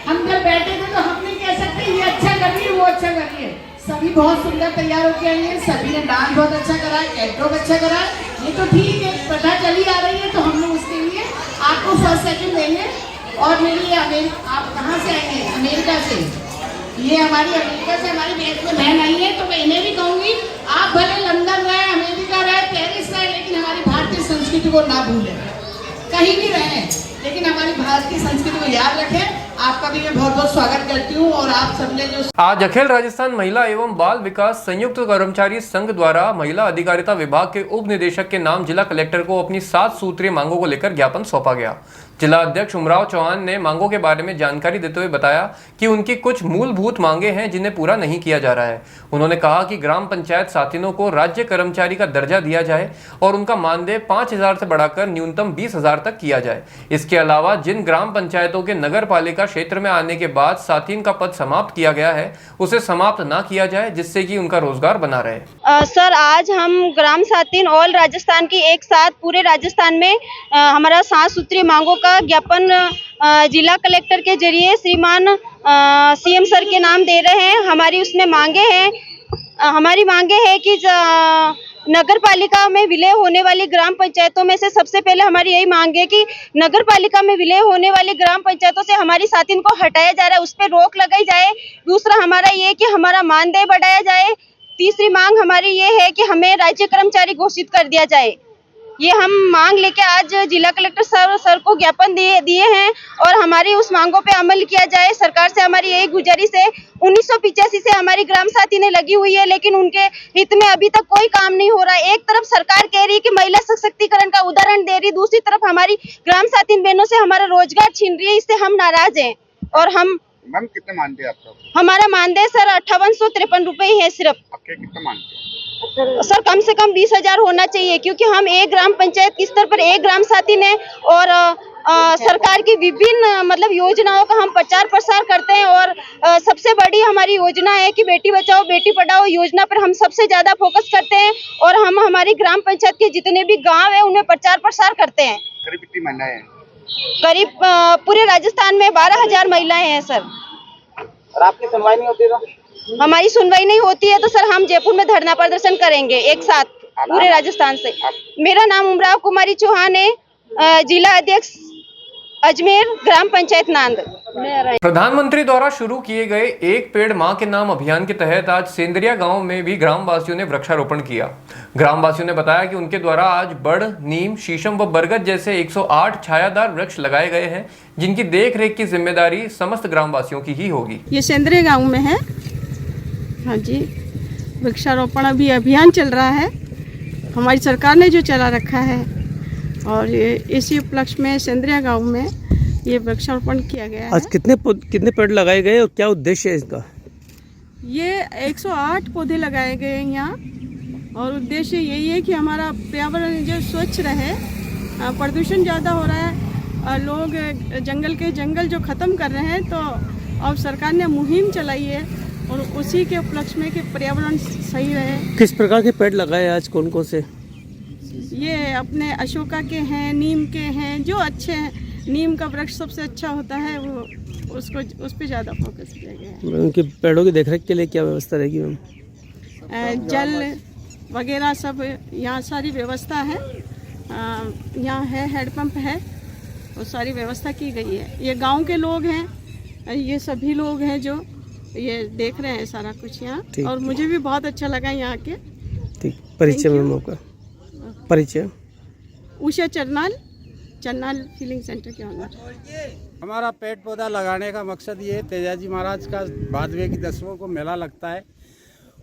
हम जब बैठे थे तो हम नहीं कह सकते ये अच्छा कर रही है वो अच्छा कर रही है। सभी बहुत सुंदर तैयार होकर आई है, सभी ने डांस बहुत अच्छा करा है, कैटवॉक अच्छा करा है। ये तो ठीक है, प्रथा चली आ रही है तो हम लोग उसके लिए आपको फर्स्ट सेकंड देंगे। और मेरी ये आप कहाँ से आएंगे? अमेरिका से। ये हमारी अमेरिका से हमारी देश में बहन आई है, तो मैं इन्हें भी कहूँगी आप भले लंदन रहे, अमेरिका रहे, पेरिस रहे, लेकिन हमारी भारतीय संस्कृति को ना भूलें। कहीं भी रहें लेकिन हमारी भारतीय संस्कृति को याद रखें। आपका भी मैं बहुत बहुत स्वागत करती हूँ। और आप सबने जो आज अखिल राजस्थान महिला एवं बाल विकास संयुक्त कर्मचारी संघ द्वारा महिला अधिकारिता विभाग के उप निदेशक के नाम जिला कलेक्टर को अपनी 7 सूत्रीय मांगों को लेकर ज्ञापन सौंपा गया। जिला अध्यक्ष उमराव चौहान ने मांगों के बारे में जानकारी देते हुए बताया कि उनकी कुछ मूलभूत मांगे हैं जिन्हें पूरा नहीं किया जा रहा है। उन्होंने कहा कि ग्राम पंचायत साथिनों को राज्य कर्मचारी का दर्जा दिया जाए और उनका मानदेय 5,000 से बढ़ाकर न्यूनतम 20,000 तक किया जाए। इसके अलावा जिन ग्राम पंचायतों के नगर पालिका क्षेत्र में आने के बाद साथीन का पद समाप्त किया गया है उसे समाप्त ना किया जाए, जिससे कि उनका रोजगार बना रहे। सर आज हम ग्राम साथीन ऑल राजस्थान की एक साथ पूरे राजस्थान में हमारा 7 सूत्रीय मांगों का ज्ञापन जिला कलेक्टर के जरिए श्रीमान सीएम सर के नाम दे रहे हैं। हमारी उसमें हमारी मांगे हैं कि नगर पालिका में विलय होने वाली ग्राम पंचायतों में से सबसे पहले हमारी यही मांग है कि नगर पालिका में विलय होने वाली ग्राम पंचायतों से हमारी साथीन को हटाया जा रहा है, उस पर रोक लगाई जाए। दूसरा हमारा ये कि हमारा मानदेय बढ़ाया जाए। तीसरी मांग हमारी ये है कि हमें राज्य कर्मचारी घोषित कर दिया जाए। ये हम मांग लेके आज जिला कलेक्टर सर को ज्ञापन दिए हैं और हमारी उस मांगों पे अमल किया जाए। सरकार से हमारी यही गुजारिश है। 1985 से हमारी ग्राम साथी ने लगी हुई है, लेकिन उनके हित में अभी तक कोई काम नहीं हो रहा है। एक तरफ सरकार कह रही है कि महिला सशक्तिकरण का उदाहरण दे रही, दूसरी तरफ हमारी ग्राम साथी बहनों से हमारा रोजगार छीन रही है। इससे हम नाराज हैं। और हम मैम कितने मानदेय आपका? हमारा मानदेय सर 5853 रुपए ही है सिर्फ। आपके कितना मानदेय? सर कम से कम 20,000 होना चाहिए, क्योंकि हम एक ग्राम पंचायत के स्तर पर एक ग्राम साथी ने और सरकार की विभिन्न मतलब योजनाओं का हम प्रचार प्रसार करते हैं और सबसे बड़ी हमारी योजना है कि बेटी बचाओ बेटी पढ़ाओ योजना पर हम सबसे ज्यादा फोकस करते हैं और हम हमारी ग्राम पंचायत के जितने भी गांव है उनमें प्रचार प्रसार करते हैं। करीब कितनी महिलाएं हैं? करीब पूरे राजस्थान में 12,000 महिलाएं हैं सर। और आपकी सुनवाई नहीं होती तो? हमारी सुनवाई नहीं होती है तो सर हम जयपुर में धरना प्रदर्शन करेंगे एक साथ पूरे राजस्थान से। मेरा नाम उमराव कुमारी चौहान है, जिला अध्यक्ष अजमेर ग्राम पंचायत नांद। प्रधानमंत्री द्वारा शुरू किए गए एक पेड़ मां के नाम अभियान के तहत आज सेंदरिया गांव में भी ग्रामवासियों ने वृक्षारोपण किया। ग्रामवासियों ने बताया कि उनके द्वारा आज बड़, नीम, शीशम व बरगद जैसे 108 छायादार वृक्ष लगाए गए हैं, जिनकी देखरेख की जिम्मेदारी समस्त ग्रामवासियों की ही होगी। ये सेंदरिया गाँव में है। हाँ जी, वृक्षारोपण अभी अभियान चल रहा है, हमारी सरकार ने जो चला रखा है और इसी उपलक्ष्य में सेंदरिया गांव में ये वृक्षारोपण किया गया है। आज कितने पेड़ लगाए गए और क्या उद्देश्य है इसका? ये 108 पौधे लगाए गए हैं यहाँ और उद्देश्य यही है कि हमारा पर्यावरण जो स्वच्छ रहे। प्रदूषण ज़्यादा हो रहा है, लोग जंगल जो ख़त्म कर रहे हैं, तो अब सरकार ने मुहिम चलाई है और उसी के उपलक्ष्य में कि पर्यावरण सही रहे। किस प्रकार के पेड़ लगाए आज, कौन कौन से? ये अपने अशोका के हैं, नीम के हैं, जो अच्छे हैं। नीम का वृक्ष सबसे अच्छा होता है, वो उस पे ज़्यादा फोकस किया गया है। उनके पेड़ों की देखरेख के लिए क्या व्यवस्था रहेगी मैम? जल वगैरह सब यहाँ सारी व्यवस्था है। यहाँ है हैंडपम्प है, वो सारी व्यवस्था की गई है। ये गांव के लोग हैं, ये सभी लोग हैं जो ये देख रहे हैं सारा कुछ यहाँ, और मुझे भी बहुत अच्छा लगा यहाँ के। ठीक, परिचय मैम आपका? परिचय? उषा चन्नाल फीलिंग सेंटर के अंदर। हमारा पेड़ पौधा लगाने का मकसद ये है, तेजाजी महाराज का भादवे की 10वें को मेला लगता है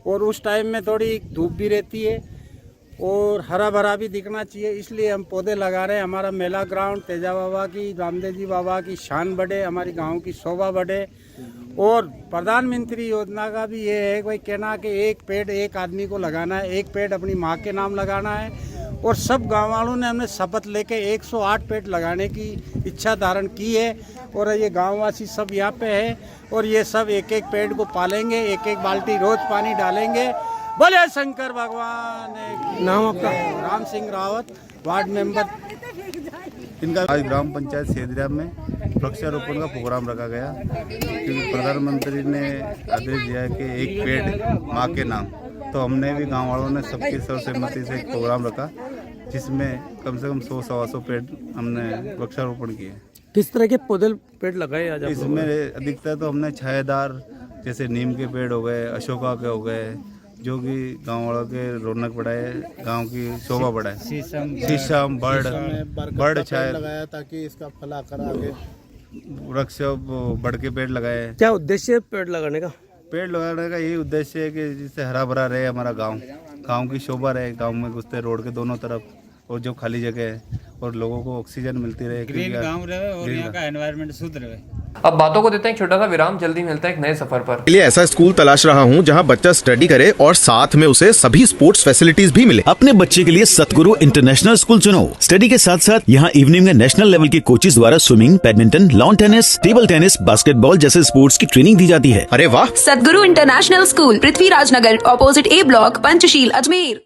और उस टाइम में थोड़ी धूप भी रहती है और हरा भरा भी दिखना चाहिए, इसलिए हम पौधे लगा रहे हैं। हमारा मेला ग्राउंड तेजा बाबा की, रामदेव जी बाबा की शान बढ़े, हमारी गांव की शोभा बढ़े। और प्रधानमंत्री योजना का भी ये है भाई कहना कि एक पेड़ एक आदमी को लगाना है, एक पेड़ अपनी माँ के नाम लगाना है। और सब गाँव वालों ने हमने शपथ लेके 108 पेड़ लगाने की इच्छा धारण की है और ये गाँववासी सब यहाँ पे है और ये सब एक एक पेड़ को पालेंगे, एक एक बाल्टी रोज पानी डालेंगे। बोले शंकर भगवान। नाम आपका? Ram Singh Rawat, ward member. इनका आज ग्राम पंचायत सेंदरिया में वृक्षारोपण का प्रोग्राम रखा गया, क्योंकि प्रधानमंत्री ने आदेश दिया है कि एक पेड़ माँ के नाम। तो हमने भी गांव वालों ने सबकी सर्वसम्मति से एक प्रोग्राम रखा, जिसमें कम से कम 100-125 पेड़ हमने वृक्षारोपण किए। किस तरह के पौधे पेड़ लगाए आज? इसमें अधिकतर तो हमने छायादार जैसे नीम के पेड़ हो गए, अशोका के हो गए, जो कि गांव वालों के रौनक बढ़ाए, गांव की शोभा बढ़ाए। शीशम बर्ड छाया लगाया ताकि इसका फल आकर आगे वृक्ष बड़ के पेड़ लगाए। क्या उद्देश्य है पेड़ लगाने का? पेड़ लगाने का यही उद्देश्य है कि जिससे हरा भरा रहे हमारा गांव की शोभा रहे। गांव में घुसते रोड के दोनों तरफ और जो खाली जगह है और लोगों को ऑक्सीजन मिलती रहे, ग्रीन गांव रहे और यहाँ का एनवायरनमेंट शुद्ध रहे। अब बातों को देते हैं एक छोटा सा विराम, जल्दी मिलता है एक नए सफर पर। लिए ऐसा स्कूल तलाश रहा हूँ जहाँ बच्चा स्टडी करे और साथ में उसे सभी स्पोर्ट्स फैसिलिटीज भी मिले। अपने बच्चे के लिए सतगुरु इंटरनेशनल स्कूल चुनो। स्टडी के साथ साथ यहाँ इवनिंग में नेशनल लेवल के कोचेज द्वारा swimming, badminton, lawn tennis, table tennis, basketball जैसे स्पोर्ट्स की ट्रेनिंग दी जाती है। अरे वाह! सतगुरु इंटरनेशनल स्कूल, पृथ्वीराज नगर, ऑपोजिट ए ब्लॉक, पंचशील, अजमेर।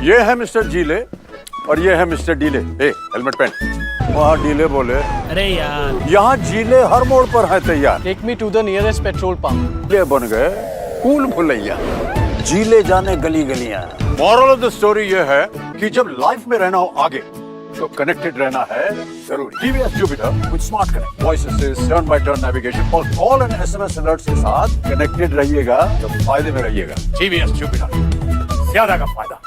ये है मिस्टर जीले और ये है मिस्टर डीले। हेलमेट पहन। वहाँ डीले बोले, अरे यार, यहाँ जीले हर मोड़ पर है तैयार। Take me to the nearest petrol pump. ये बन गए कूल भुलैया। जीले जाने गली गलियां। मॉरल ऑफ द स्टोरी ये है कि जब लाइफ में रहना हो आगे तो कनेक्टेड रहना है जरूरी। TVS Jupiter with smart connect, voice assist, turn by turn navigation और कॉल एंड एसएमएस अलर्ट्स के साथ कनेक्टेड रहिएगा तो फायदे में रहिएगा। टीवीएस जुपिटर, ज्यादा का फायदा।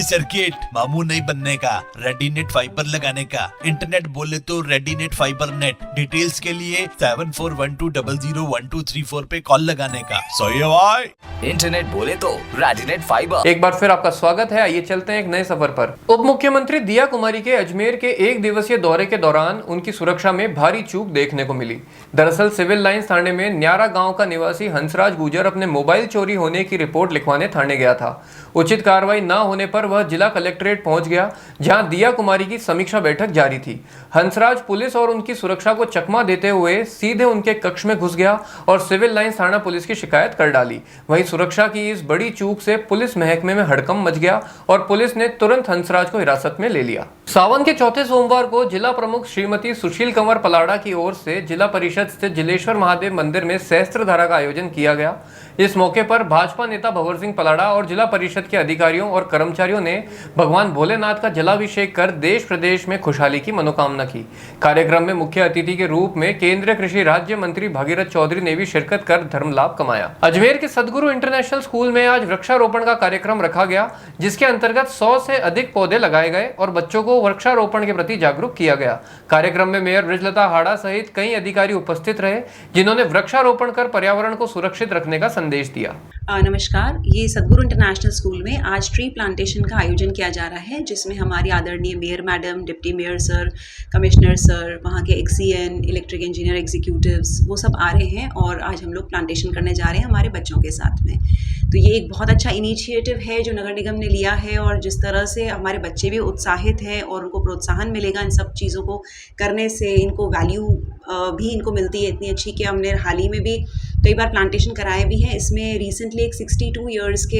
सर्किट, मामू नहीं बनने का, रेडीनेट फाइबर लगाने का, इंटरनेट बोले तो रेडीनेट फाइबर नेट। डिटेल्स के लिए 7412001234 पे कॉल लगाने का। सही है भाई। इंटरनेट बोले तो रेडीनेट फाइबर। एक बार फिर आपका स्वागत है। आइए चलते हैं एक नए सफर पर। उप मुख्यमंत्री दिया कुमारी के अजमेर के एक दिवसीय दौरे के दौरान उनकी सुरक्षा में भारी चूक देखने को मिली। दरअसल सिविल लाइंस थाने में न्यारा गांव का निवासी हंसराज गुजर अपने मोबाइल चोरी होने की रिपोर्ट लिखवाने थाने गया था। उचित कार्रवाई न होने पर वह जिला कलेक्ट्रेट पहुंच गया, जहां दिया कुमारी की समीक्षा बैठक जारी थी। हंसराज पुलिस और उनकी सुरक्षा को चकमा देते हुए सीधे उनके कक्ष में घुस गया और सिविल लाइंस थाना पुलिस की शिकायत कर डाली। वहीं सुरक्षा की इस बड़ी चूक से पुलिस महकमे में हड़कंप मच गया और पुलिस ने तुरंत हंसराज को हिरासत में ले लिया। सावन के चौथे सोमवार को जिला प्रमुख श्रीमती सुशील कंवर पलाड़ा की ओर से जिला परिषद स्थित जिलेश्वर महादेव मंदिर में सहस्त्रधारा का आयोजन किया गया। इस मौके पर भाजपा नेता भंवर सिंह पलाड़ा और जिला परिषद के अधिकारियों और कर्मचारियों ने भगवान भोलेनाथ का जलाभिषेक कर देश प्रदेश में खुशहाली की मनोकामना की। कार्यक्रम में मुख्य अतिथि के रूप में केंद्रीय कृषि राज्य मंत्री भागीरथ चौधरी ने भी शिरकत कर धर्म लाभ कमाया। अजमेर के सदगुरु इंटरनेशनल स्कूल में आज वृक्षारोपण का कार्यक्रम रखा गया, जिसके अंतर्गत 100 से अधिक पौधे लगाए गए और बच्चों को वृक्षारोपण के प्रति जागरूक किया गया। कार्यक्रम में मेयर ब्रिजलता हाड़ा सहित कई अधिकारी उपस्थित रहे, जिन्होंने वृक्षारोपण कर पर्यावरण को सुरक्षित रखने का संदेश दिया। नमस्कार, ये सदगुरु इंटरनेशनल स्कूल में आज ट्री प्लांटेशन का आयोजन किया जा रहा है, जिसमें हमारी आदरणीय mayor madam, deputy mayor sir, commissioner sir, वहाँ के एक्सीएन, इलेक्ट्रिक इंजीनियर एग्जीक्यूटिव्स, वो सब आ रहे हैं और आज हम लोग प्लांटेशन करने जा रहे हैं हमारे बच्चों के साथ में। तो ये एक बहुत अच्छा इनिशिएटिव है जो नगर निगम ने लिया है और जिस तरह से हमारे बच्चे भी उत्साहित हैं और उनको प्रोत्साहन मिलेगा इन सब चीज़ों को करने से, इनको वैल्यू भी इनको मिलती है इतनी अच्छी कि हमने हाल ही में भी कई बार प्लांटेशन कराए भी हैं। इसमें रिसेंटली एक 62 ईयर्स के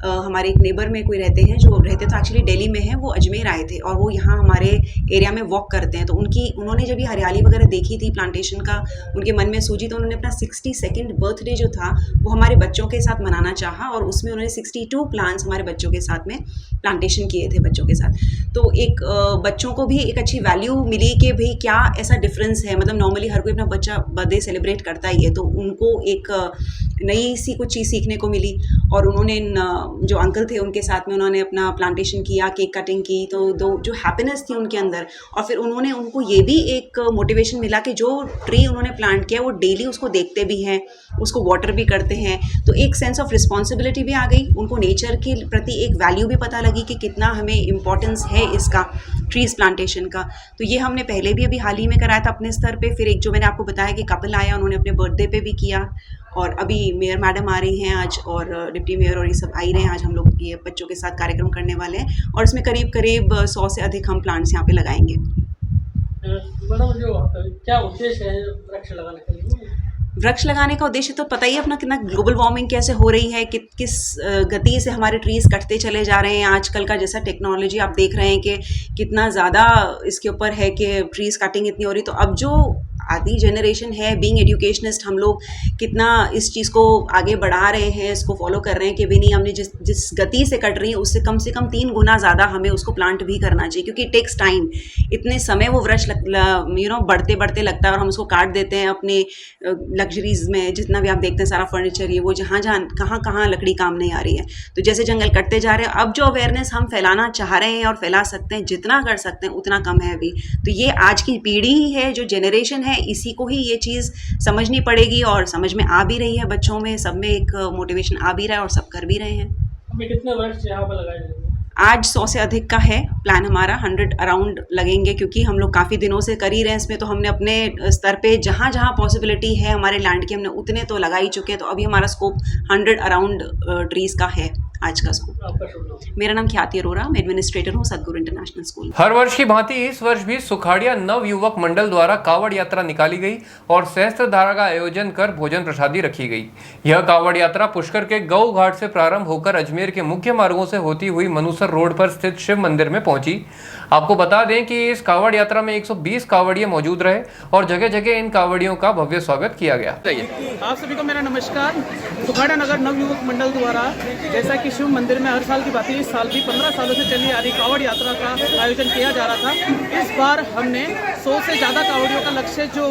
हमारे एक नेबर में कोई रहते हैं जो रहते तो एक्चुअली दिल्ली में है, वो अजमेर आए थे और वो यहाँ हमारे एरिया में वॉक करते हैं। तो उन्होंने जब ये हरियाली वगैरह देखी थी प्लांटेशन का, उनके मन में सूझी, तो उन्होंने अपना 62nd बर्थडे जो था वो हमारे बच्चों के साथ मनाना चाहा और उसमें उन्होंने 62 प्लांट्स हमारे बच्चों के साथ में प्लांटेशन किए थे बच्चों के साथ। तो एक बच्चों को भी एक अच्छी वैल्यू मिली कि भाई क्या ऐसा डिफरेंस है, मतलब नॉर्मली हर कोई अपना बच्चा बर्थडे सेलिब्रेट करता ही है, तो उनको एक नई सी कुछ चीज़ सीखने को मिली। और उन्होंने जो अंकल थे उनके साथ में उन्होंने अपना प्लांटेशन किया, केक कटिंग की, तो जो हैप्पीनेस थी उनके अंदर, और फिर उन्होंने उनको ये भी एक मोटिवेशन मिला कि जो ट्री उन्होंने प्लांट किया वो डेली उसको देखते भी हैं, उसको वाटर भी करते हैं, तो एक सेंस ऑफ रिस्पॉन्सिबिलिटी भी आ गई उनको, नेचर के प्रति एक वैल्यू भी पता लगी कि कितना हमें इम्पोर्टेंस है इसका ट्रीज प्लांटेशन का। तो ये हमने पहले भी अभी हाल ही में कराया था अपने स्तर पे। फिर एक जो मैंने आपको बताया कि कपल आया, उन्होंने अपने बर्थडे पे भी किया, और अभी मेयर मैडम आ रही हैं आज और डिप्टी मेयर और ये सब आ ही रहे हैं। आज हम लोग ये बच्चों के साथ कार्यक्रम करने वाले हैं और इसमें करीब 100 से अधिक हम प्लांट्स यहाँ पे लगाएंगे। मैडम, जो क्या उद्देश्य है वृक्ष लगाने का? वृक्ष लगाने का उद्देश्य तो पता ही है अपना, कितना ग्लोबल वार्मिंग कैसे हो रही है, किस गति से हमारे ट्रीज कटते चले जा रहे हैं। आजकल का जैसा टेक्नोलॉजी आप देख रहे हैं कि कितना ज़्यादा इसके ऊपर है कि ट्रीज कटिंग इतनी हो रही। तो अब जो आधी जनरेशन है, बीइंग एजुकेशनिस्ट, हम लोग कितना इस चीज़ को आगे बढ़ा रहे हैं, इसको फॉलो कर रहे हैं कि भी नहीं, हमने जिस गति से कट रही है उससे कम 3 गुना ज़्यादा हमें उसको प्लांट भी करना चाहिए, क्योंकि इट टेक्स टाइम। इतने समय वो वृक्ष बढ़ते बढ़ते लगता है और हम उसको काट देते हैं अपने लग्जरीज में। जितना भी आप देखते हैं सारा फर्नीचर, ये वो जहाँ कहाँ लकड़ी काम नहीं आ रही है। तो जैसे जंगल कटते जा रहे हैं, अब जो अवेयरनेस हम फैलाना चाह रहे हैं और फैला सकते हैं, जितना कर सकते हैं उतना कम है अभी। तो ये आज की पीढ़ी ही है, जो जनरेशन है, इसी को ही ये चीज़ समझनी पड़ेगी और समझ में आ भी रही है बच्चों में, सब में एक मोटिवेशन आ भी रहा है और सब कर भी रहे हैं। अभी कितने वृक्ष यहाँ पर लगाए जाएंगे? आज 100 से अधिक का है प्लान हमारा, 100 अराउंड लगेंगे, क्योंकि हम लोग काफ़ी दिनों से कर ही रहे हैं इसमें। तो हमने अपने स्तर पे जहाँ पॉसिबिलिटी है हमारे लैंड की, हमने उतने तो लगा ही चुके हैं। तो अभी हमारा स्कोप 100 अराउंड ट्रीज का है आज का स्कूल। मेरा नाम ख्याति अरोरा, मैं एडमिनिस्ट्रेटर हूँ सदगुरु इंटरनेशनल स्कूल। हर वर्ष की भांति इस वर्ष भी सुखाड़िया नव युवक मंडल द्वारा कावड़ यात्रा निकाली गई और सहस्त्रधारा का आयोजन कर भोजन प्रसादी रखी गई। यह कावड़ यात्रा पुष्कर के गौ घाट से प्रारंभ होकर अजमेर के मुख्य मार्गों से होती हुई मनुसर रोड पर स्थित शिव मंदिर में पहुंची। आपको बता दें कि इस कावड़ यात्रा में 120 कावड़िये मौजूद रहे और जगह जगह इन कावड़ियों का भव्य स्वागत किया गया। आप सभी को मेरा नमस्कार। सुखाड़ा नगर नव युवक मंडल द्वारा जैसा कि शिव मंदिर में हर साल की बात है, इस साल भी 15 सालों से चली आ रही कांवड़ यात्रा का आयोजन किया जा रहा था। इस बार हमने 100 से ज़्यादा कांवड़ियों का लक्ष्य जो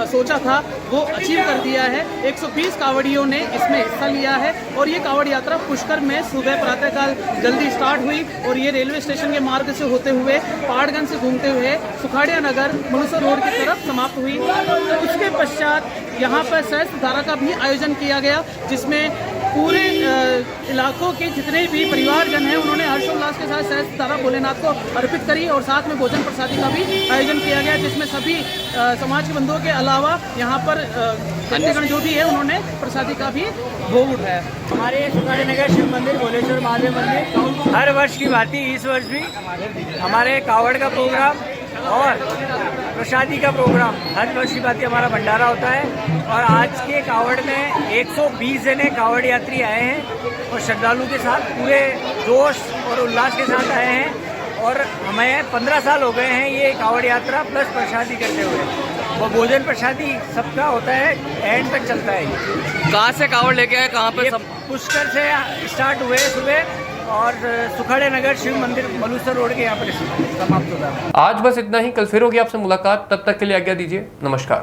सोचा था वो अचीव कर दिया है। 120 कांवड़ियों ने इसमें हिस्सा लिया है और ये कांवड़ यात्रा पुष्कर में सुबह प्रातःकाल जल्दी स्टार्ट हुई और ये रेलवे स्टेशन के मार्ग से होते हुए पहाड़गंज से घूमते हुए सुखाड़िया नगर मनुसर रोड की तरफ समाप्त हुई। उसके पश्चात यहाँ पर सहस्त्र धारा का भी आयोजन किया गया, जिसमें पूरे इलाकों के जितने भी परिवारजन हैं उन्होंने हर्षोल्लास के साथ सहस्त्र धारा भोलेनाथ को अर्पित करी और साथ में भोजन प्रसादी का भी आयोजन किया गया, जिसमें सभी समाज के बंधुओं के अलावा यहाँ पर भक्तगण जो भी है उन्होंने प्रसादी का भी भोग उठाया। हमारे सुखाड़िया नगर शिव मंदिर भोलेश्वर महादेव मंदिर हर वर्ष की भांति इस वर्ष भी हमारे कावड़ का प्रोग्राम और प्रसादी का प्रोग्राम हर वर्ष की भांति हमारा भंडारा होता है। और आज के कावड़ में 120 जने कावड़ यात्री आए हैं और श्रद्धालु के साथ पूरे जोश और उल्लास के साथ आए हैं और हमें 15 साल हो गए हैं ये कावड़ यात्रा प्लस प्रसादी करते हुए। वो भोजन प्रसादी सबका होता है, एंड तक चलता है। कहाँ से कावड़ लेके आए, कहाँ पे? सब पुष्कर से स्टार्ट हुए सुबह और सुखाड़िया नगर शिव मंदिर मलूसर रोड के यहाँ पर समाप्त होता है। आज बस इतना ही, कल फिर होगी आपसे मुलाकात, तब तक के लिए आज्ञा दीजिए, नमस्कार।